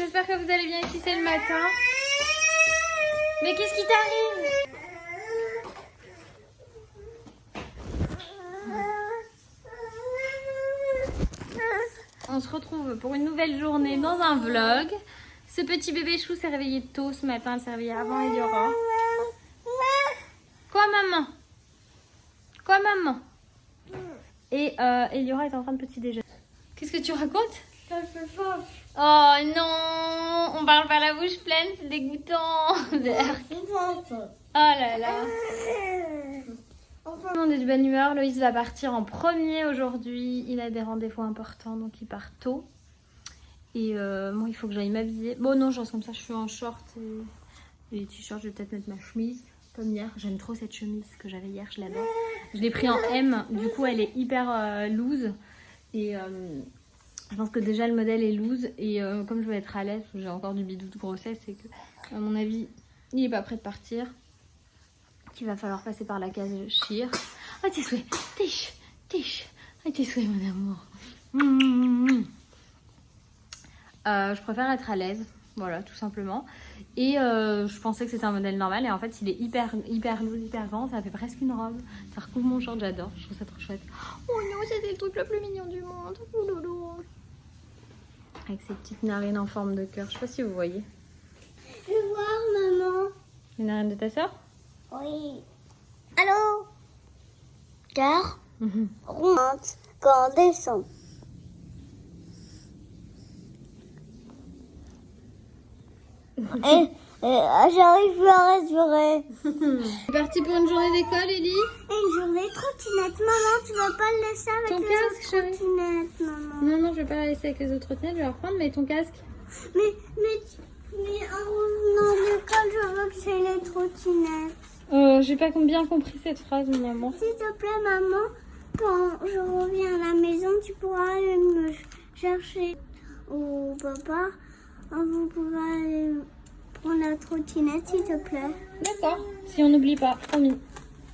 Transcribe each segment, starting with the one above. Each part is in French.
j'espère que vous allez bien ici, c'est le matin. Mais qu'est-ce qui t'arrive? On se retrouve pour une nouvelle journée dans un vlog. Ce petit bébé chou s'est réveillé tôt ce matin, elle s'est réveillée avant Eliora. Quoi maman? Quoi maman? Et Eliora est en train de petit déjeuner. Qu'est-ce que tu racontes? Oh non, on parle pas la bouche pleine, c'est dégoûtant. Oh là là. On est de bonne humeur, Loïs va partir en premier aujourd'hui. Il a des rendez-vous importants, donc il part tôt. Et bon, il faut que j'aille m'habiller. Bon non, je reste comme ça, je suis en short et t-shirt. Je vais peut-être mettre ma chemise, comme hier. J'aime trop cette chemise que j'avais hier, je l'adore. Je l'ai pris en M, du coup elle est hyper loose. Et je pense que déjà le modèle est loose. Et comme je vais être à l'aise, j'ai encore du bidou de grossesse, et que à mon avis, il n'est pas prêt de partir. Il va falloir passer par la case chire. Ah tes souhaits, tiche. Ah tes souhaits mon amour. Je préfère être à l'aise, voilà tout simplement. Et je pensais que c'était un modèle normal et en fait il est hyper lourd, hyper grand. Ça fait presque une robe. Ça recouvre mon short, j'adore. Je trouve ça trop chouette. Oh non, c'était le truc le plus mignon du monde. Oh loulou. Avec ces petites narines en forme de cœur. Je sais pas si vous voyez. Je veux voir maman. Les narines de ta soeur? Oui. Allô? Cœur. Remonte quand on descend. J'arrive plus à respirer. C'est parti pour une journée d'école, Ellie? Une journée trottinette. Maman, tu vas pas le laisser avec Ton les casque, autres chérie? trottinettes, maman. Non, je vais pas la laisser avec les autres trottinettes, je vais la reprendre, mais ton casque? Mais en revenant de l'école, je veux que c'est les trottinettes. J'ai pas bien compris cette phrase, maman. S'il te plaît, maman, quand je reviens à la maison, tu pourras aller me chercher. Ou papa, vous pouvez aller prendre la trottinette, s'il te plaît. D'accord, si on n'oublie pas, promis.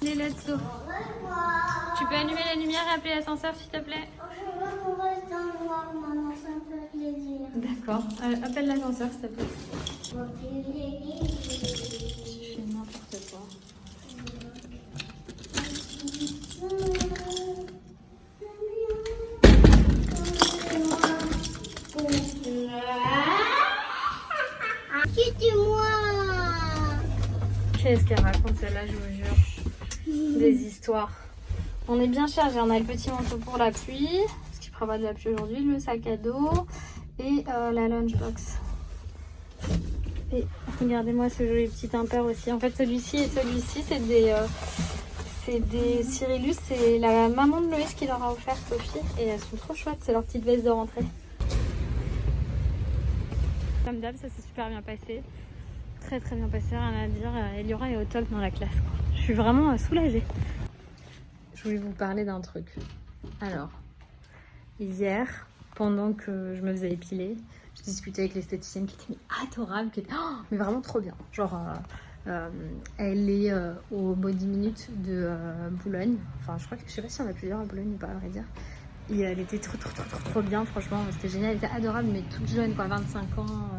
Allez, let's go. Tu peux allumer la lumière et appeler l'ascenseur, s'il te plaît? Je veux qu'on reste dans le noir, maman, ça me fait plaisir. D'accord, appelle l'ascenseur, s'il te plaît. Tu fais n'importe quoi. Quittez-moi. Qu'est-ce qu'elle raconte celle-là, je vous jure. Des histoires. On est bien chargé, on a le petit manteau pour la pluie, parce qu'il prévoit de la pluie aujourd'hui, le sac à dos et la lunchbox. Et regardez-moi ce joli petit impair aussi. En fait, celui-ci et celui-ci, c'est des Cyrillus. C'est la maman de Loïs qui leur a offert, Sophie. Et elles sont trop chouettes, c'est leur petite veste de rentrée. Comme d'hab, ça s'est super bien passé. Très bien passé, rien à dire. Eliora est au top dans la classe, quoi. Je suis vraiment soulagée. Je voulais vous parler d'un truc. Alors, hier, pendant que je me faisais épiler, je discutais avec l'esthéticienne qui était adorable, qui était mais vraiment trop bien. Genre, elle est au Body Minute de Boulogne. Enfin, je sais pas si on a plusieurs à Boulogne ou pas, à vrai dire. Et elle était trop bien, franchement, c'était génial. Elle était adorable, mais toute jeune, quoi, 25 ans,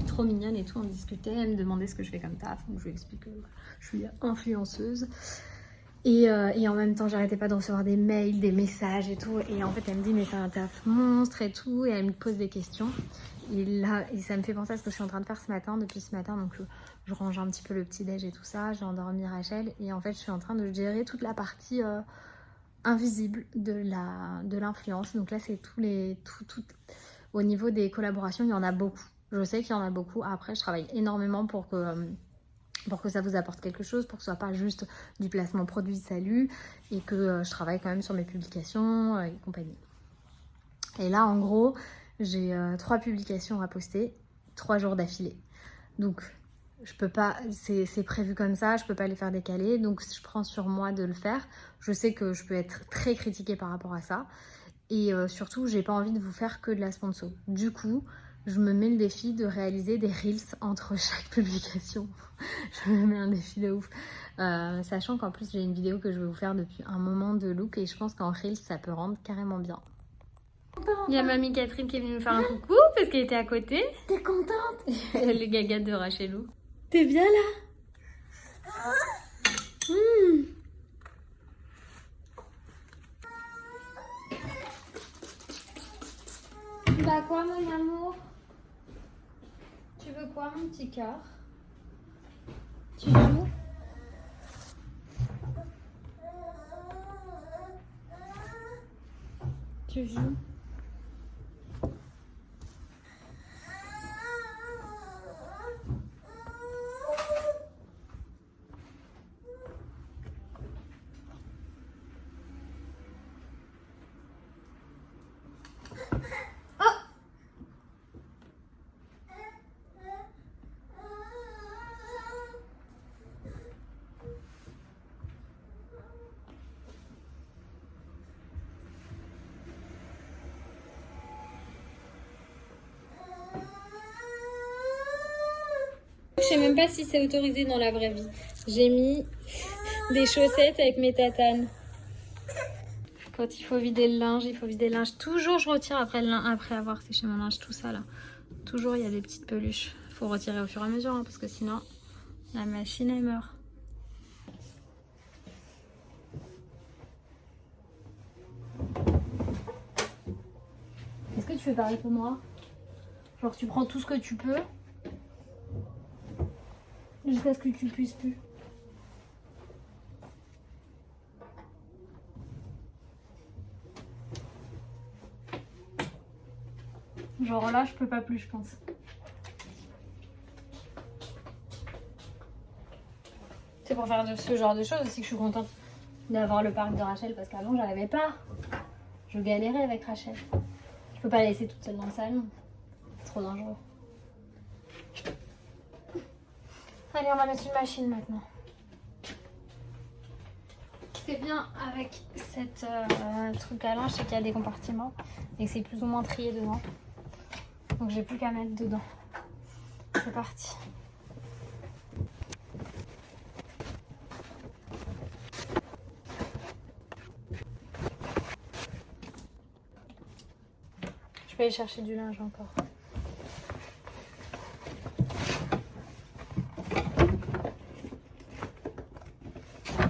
trop mignonne et tout. On discutait, elle me demandait ce que je fais comme taf. Donc je lui explique que je suis influenceuse. Et en même temps, j'arrêtais pas de recevoir des mails, des messages et tout. Et en fait, elle me dit, mais c'est un taf monstre et tout. Et elle me pose des questions. Et ça me fait penser à ce que je suis en train de faire depuis ce matin. Donc, je range un petit peu le petit-déj et tout ça. J'ai endormi Rachel. Et en fait, je suis en train de gérer toute la partie invisible de l'influence. Donc là, c'est tout. Au niveau des collaborations, il y en a beaucoup. Je sais qu'il y en a beaucoup. Après, je travaille énormément pour que ça vous apporte quelque chose, pour que ce soit pas juste du placement produit salut, et que je travaille quand même sur mes publications et compagnie. Et là, en gros, j'ai 3 publications à poster, 3 jours d'affilée. Donc, je peux pas, c'est prévu comme ça, je peux pas les faire décaler, donc je prends sur moi de le faire. Je sais que je peux être très critiquée par rapport à ça. Et surtout, j'ai pas envie de vous faire que de la sponsor. Du coup, je me mets le défi de réaliser des reels entre chaque publication. Je me mets un défi de ouf. Sachant qu'en plus, j'ai une vidéo que je vais vous faire depuis un moment de look et je pense qu'en reels, ça peut rendre carrément bien. Il y a mamie Catherine qui est venue nous faire un coucou parce qu'elle était à côté. T'es contente? Les gagas de Rachelou. T'es bien là? Bah quoi mon amour? Tu veux quoi mon petit cœur? Tu joues? Tu joues? Je sais même pas si c'est autorisé dans la vraie vie. J'ai mis des chaussettes avec mes tatanes. Quand il faut vider le linge, il faut vider le linge. Toujours je retire après avoir séché mon linge, tout ça là. Toujours il y a des petites peluches. Faut retirer au fur et à mesure hein, parce que sinon la machine elle meurt. Est-ce que tu fais pareil pour moi? Genre tu prends tout ce que tu peux jusqu'à ce que tu puisses plus. Genre là je peux pas plus je pense. C'est pour faire ce genre de choses aussi que je suis contente d'avoir le parc de Rachel parce qu'avant j'arrivais pas. Je galérais avec Rachel. Je peux pas la laisser toute seule dans le salon. C'est trop dangereux. Allez, on va mettre une machine maintenant. Ce qui est bien avec cette truc à linge, c'est qu'il y a des compartiments et que c'est plus ou moins trié dedans. Donc j'ai plus qu'à mettre dedans. C'est parti. Je vais aller chercher du linge encore.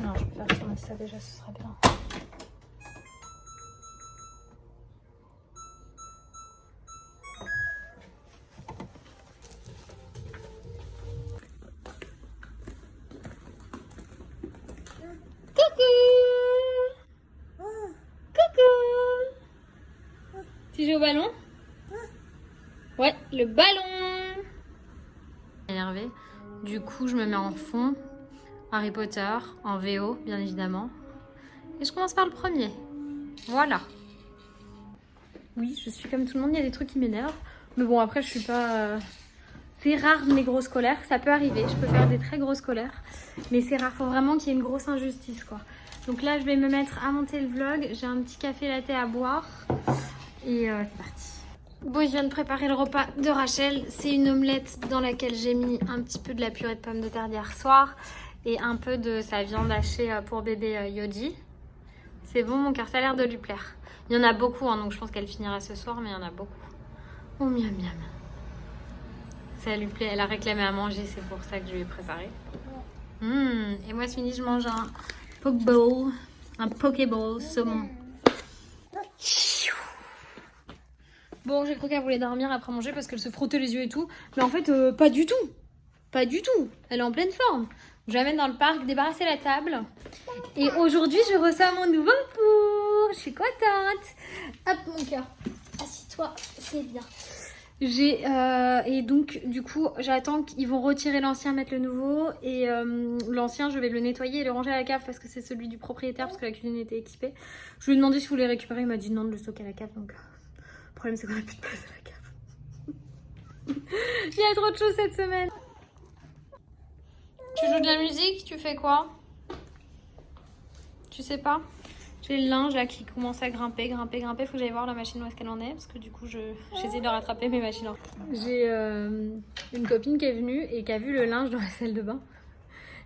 Non, je vais faire tourner ça déjà, ce sera bien. Tu joues au ballon? Ouais, le ballon! Énervé. Du coup, je me mets en fond. Harry Potter, en VO, bien évidemment. Et je commence par le premier. Voilà. Oui, je suis comme tout le monde, il y a des trucs qui m'énervent. Mais bon, après, je suis pas... C'est rare mes grosses colères, ça peut arriver. Je peux faire des très grosses colères. Mais c'est rare, faut vraiment qu'il y ait une grosse injustice, quoi. Donc là, je vais me mettre à monter le vlog. J'ai un petit café latte à boire. Et c'est parti. Bon, je viens de préparer le repas de Rachel. C'est une omelette dans laquelle j'ai mis un petit peu de la purée de pommes de terre d'hier soir et un peu de sa viande hachée pour bébé Yoji. C'est bon, mon cœur, ça a l'air de lui plaire. Il y en a beaucoup, hein, donc je pense qu'elle finira ce soir, mais il y en a beaucoup. Oh, miam miam. Ça lui plaît, elle a réclamé à manger, c'est pour ça que je lui ai préparé. Et moi, ce midi, je mange un pokeball, un pokéball saumon. Bon, j'ai cru qu'elle voulait dormir après manger parce qu'elle se frottait les yeux et tout. Mais en fait, pas du tout. Pas du tout. Elle est en pleine forme. Je l'amène dans le parc, débarrasser la table. Et aujourd'hui, je reçois mon nouveau pour. Je suis contente. Hop, mon cœur. Assis-toi, c'est bien. Et donc, du coup, j'attends qu'ils vont retirer l'ancien, mettre le nouveau. Et l'ancien, je vais le nettoyer et le ranger à la cave parce que c'est celui du propriétaire parce que la cuisine était équipée. Je lui ai demandé si vous voulez récupérer. Il m'a dit non de le stocker à la cave. Donc... Le problème, c'est qu'on n'a plus de place à la cave. Il y a trop de choses cette semaine. Tu joues de la musique? Tu fais quoi? Tu sais pas? J'ai le linge là qui commence à grimper. Faut que j'aille voir la machine où est-ce qu'elle en est. Parce que du coup, j'essaie de rattraper mes machines. J'ai une copine qui est venue et qui a vu le linge dans la salle de bain.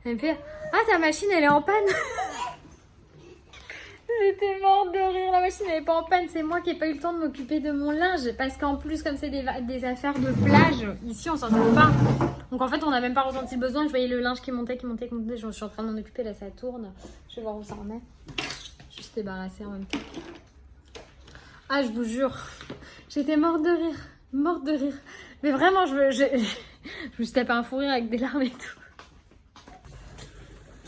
Elle me fait: ah, ta machine, elle est en panne. J'étais morte de rire, la machine n'est pas en panne, c'est moi qui n'ai pas eu le temps de m'occuper de mon linge parce qu'en plus comme c'est des affaires de plage, ici on s'en sort pas. Donc en fait on n'a même pas ressenti le besoin, je voyais le linge qui montait, je suis en train de m'en occuper, là ça tourne, je vais voir où ça en est. Juste débarrasser en même temps. Ah je vous jure, j'étais morte de rire, mais vraiment je me suis tapé un fou rire avec des larmes et tout.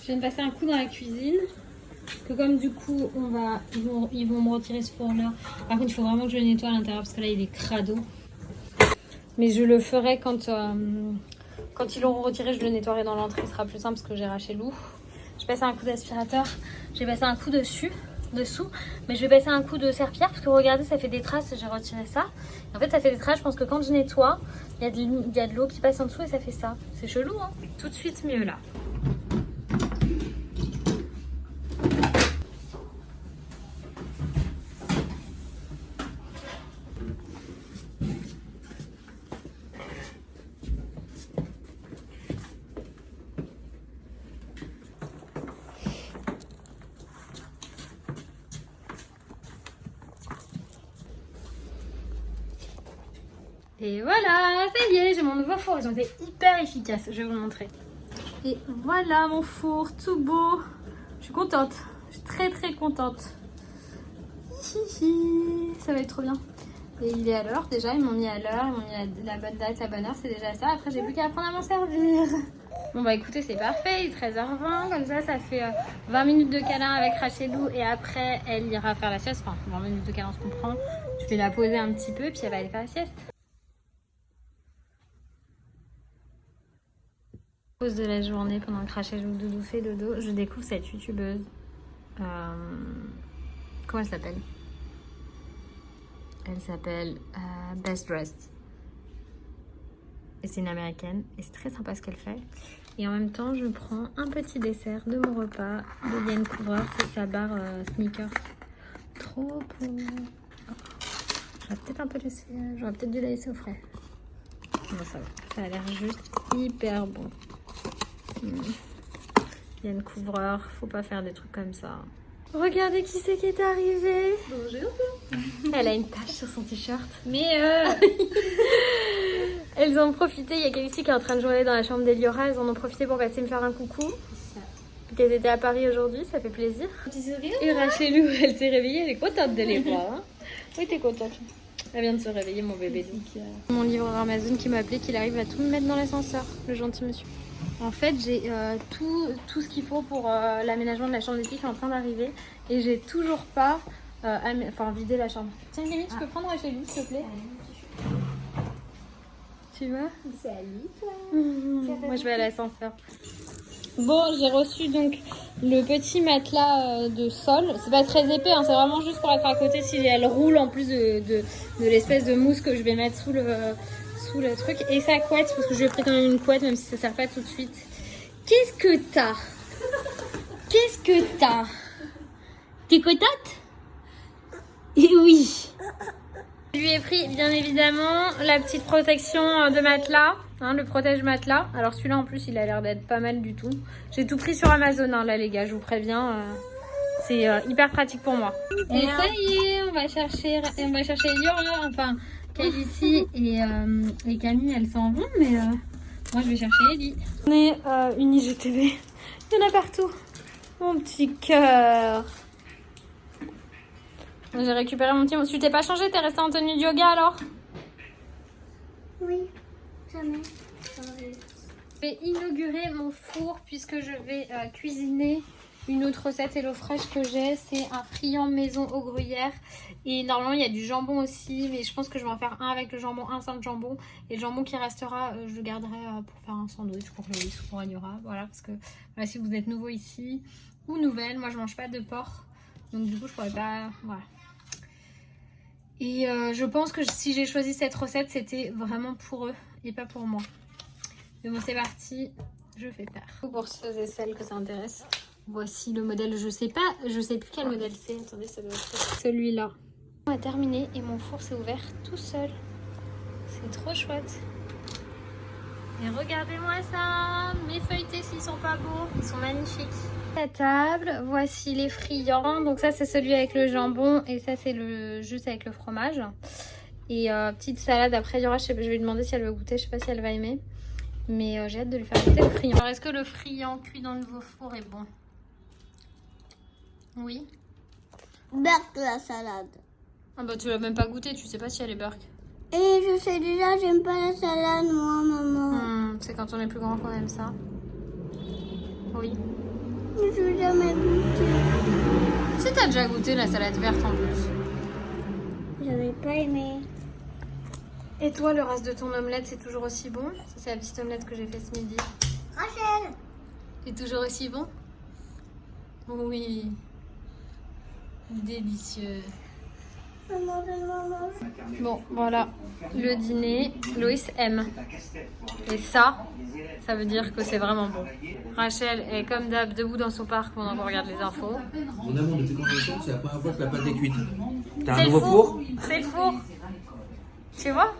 Je viens de passer un coup dans la cuisine. Que comme du coup ils vont me retirer ce four là. Par contre il faut vraiment que je le nettoie à l'intérieur parce que là il est crado. Mais je le ferai quand ils l'auront retiré, je le nettoierai dans l'entrée, ce sera plus simple parce que j'ai arraché l'eau. J'ai passé un coup d'aspirateur, j'ai passé un coup dessous, mais je vais passer un coup de serpillère parce que regardez ça fait des traces, j'ai retiré ça. Et en fait ça fait des traces, je pense que quand je nettoie, il y a de l'eau qui passe en dessous et ça fait ça. C'est chelou hein. Tout de suite mieux là. Et voilà, ça y est, j'ai mon nouveau four. Ils ont été hyper efficaces, je vais vous le montrer. Et voilà mon four, tout beau. Je suis contente, je suis très contente. Ça va être trop bien. Et il est à l'heure déjà, ils m'ont mis à l'heure, ils m'ont mis la bonne date, la bonne heure, c'est déjà ça. Après j'ai plus qu'à apprendre à m'en servir. Bon bah écoutez, c'est parfait, il est 13h20, comme ça fait 20 minutes de câlin avec Rachelou et après elle ira faire la sieste. Enfin 20 minutes de câlin on se comprend. Je vais la poser un petit peu puis elle va aller faire la sieste. Pause de la journée pendant que Rachelou Doudou fait dodo, je découvre cette youtubeuse. Comment elle s'appelle? Elle s'appelle Best Dressed. Et c'est une américaine et c'est très sympa ce qu'elle fait. Et en même temps, je prends un petit dessert de mon repas de Yann Couvreur, c'est sa barre sneakers. Trop beau. Oh. J'aurais peut-être dû la laisser au frais. Non, ça va. Ça a l'air juste hyper bon. Yann Couvreur, faut pas faire des trucs comme ça. Regardez qui c'est qui est arrivé. Bonjour. Elle a une tache sur son t-shirt. Mais elles ont profité, il y a quelqu'un qui est en train de jouer dans la chambre d'Eliora, elles en ont profité pour passer me faire un coucou. Qu'elles étaient à Paris aujourd'hui, ça fait plaisir. Et Rachelou, elle s'est réveillée, elle est contente de les voir. Hein. Oui, t'es contente. Elle vient de se réveiller, mon bébé. Mon livreur Amazon qui m'a appelé, qu'il arrive à tout me mettre dans l'ascenseur, le gentil monsieur. En fait, j'ai tout ce qu'il faut pour l'aménagement de la chambre des filles qui est en train d'arriver. Et j'ai toujours pas vidé la chambre. Tiens, Camille, tu peux prendre Rachelou, s'il te plaît? Tu vois? Salut toi. Moi, je vais à l'ascenseur. Bon, j'ai reçu donc le petit matelas de sol. C'est pas très épais, hein, c'est vraiment juste pour être à côté si elle roule en plus de l'espèce de mousse que je vais mettre sous le truc. Et sa couette, parce que je lui ai pris quand même une couette, même si ça sert pas tout de suite. Qu'est-ce que t'as? Qu'est-ce que t'as? T'es contente? Et oui. Je lui ai pris bien évidemment la petite protection de matelas, hein, le protège matelas. Alors celui-là en plus il a l'air d'être pas mal du tout. J'ai tout pris sur Amazon hein, là les gars, je vous préviens. C'est hyper pratique pour moi. Et ça y est, on va chercher Eliora, enfin Calici et Camille elles s'en vont, mais moi je vais chercher Ellie. On est une IGTV, il y en a partout. Mon petit cœur. J'ai récupéré mon petit... Tu t'es pas changé, t'es resté en tenue de yoga alors? Oui, jamais. Je vais inaugurer mon four puisque je vais cuisiner une autre recette HelloFresh que j'ai. C'est un friand maison au gruyère. Et normalement, il y a du jambon aussi. Mais je pense que je vais en faire un avec le jambon, un sans le jambon. Et le jambon qui restera, je le garderai pour faire un sandwich pour Loïs ou pour Eliora. Voilà, parce que voilà, si vous êtes nouveau ici ou nouvelle, moi je mange pas de porc. Donc du coup, je pourrais pas... Voilà. Et je pense que si j'ai choisi cette recette, c'était vraiment pour eux et pas pour moi. Mais bon, c'est parti, je fais faire. Pour ceux et celles que ça intéresse, voici le modèle. Je sais plus quel modèle c'est. Attendez, ça doit être celui-là. On a terminé et mon four s'est ouvert tout seul. C'est trop chouette. Et regardez-moi ça, mes feuilletés s'ils sont pas beaux, ils sont magnifiques. La table, voici les friands. Donc ça c'est celui avec le jambon et ça c'est le juste avec le fromage. Et petite salade après il y aura, je vais lui demander si elle veut goûter, je sais pas si elle va aimer. Mais j'ai hâte de lui faire goûter le friand. Alors est-ce que le friand cuit dans le nouveau four est bon? Oui. Burk la salade. Ah bah tu l'as même pas goûté, tu sais pas si elle est burk. Et je sais déjà, j'aime pas la salade, moi, maman. C'est quand on est plus grand qu'on aime ça. Oui. Je n'ai jamais goûté. Si t'as déjà goûté la salade verte en plus. J'avais pas aimé. Et toi, le reste de ton omelette, c'est toujours aussi bon? Ça, c'est la petite omelette que j'ai fait ce midi. Rachel! C'est toujours aussi bon? Oui. Délicieux. Maman, donne-moi manger. Bon, voilà. Le dîner, Loïs aime. Et ça veut dire que c'est vraiment bon. Rachel est comme d'hab debout dans son parc pendant qu'on regarde les infos. Mon amour, depuis combien de temps c'est la première fois que la pâte est cuite? T'as C'est un le nouveau four? C'est le four. Tu vois?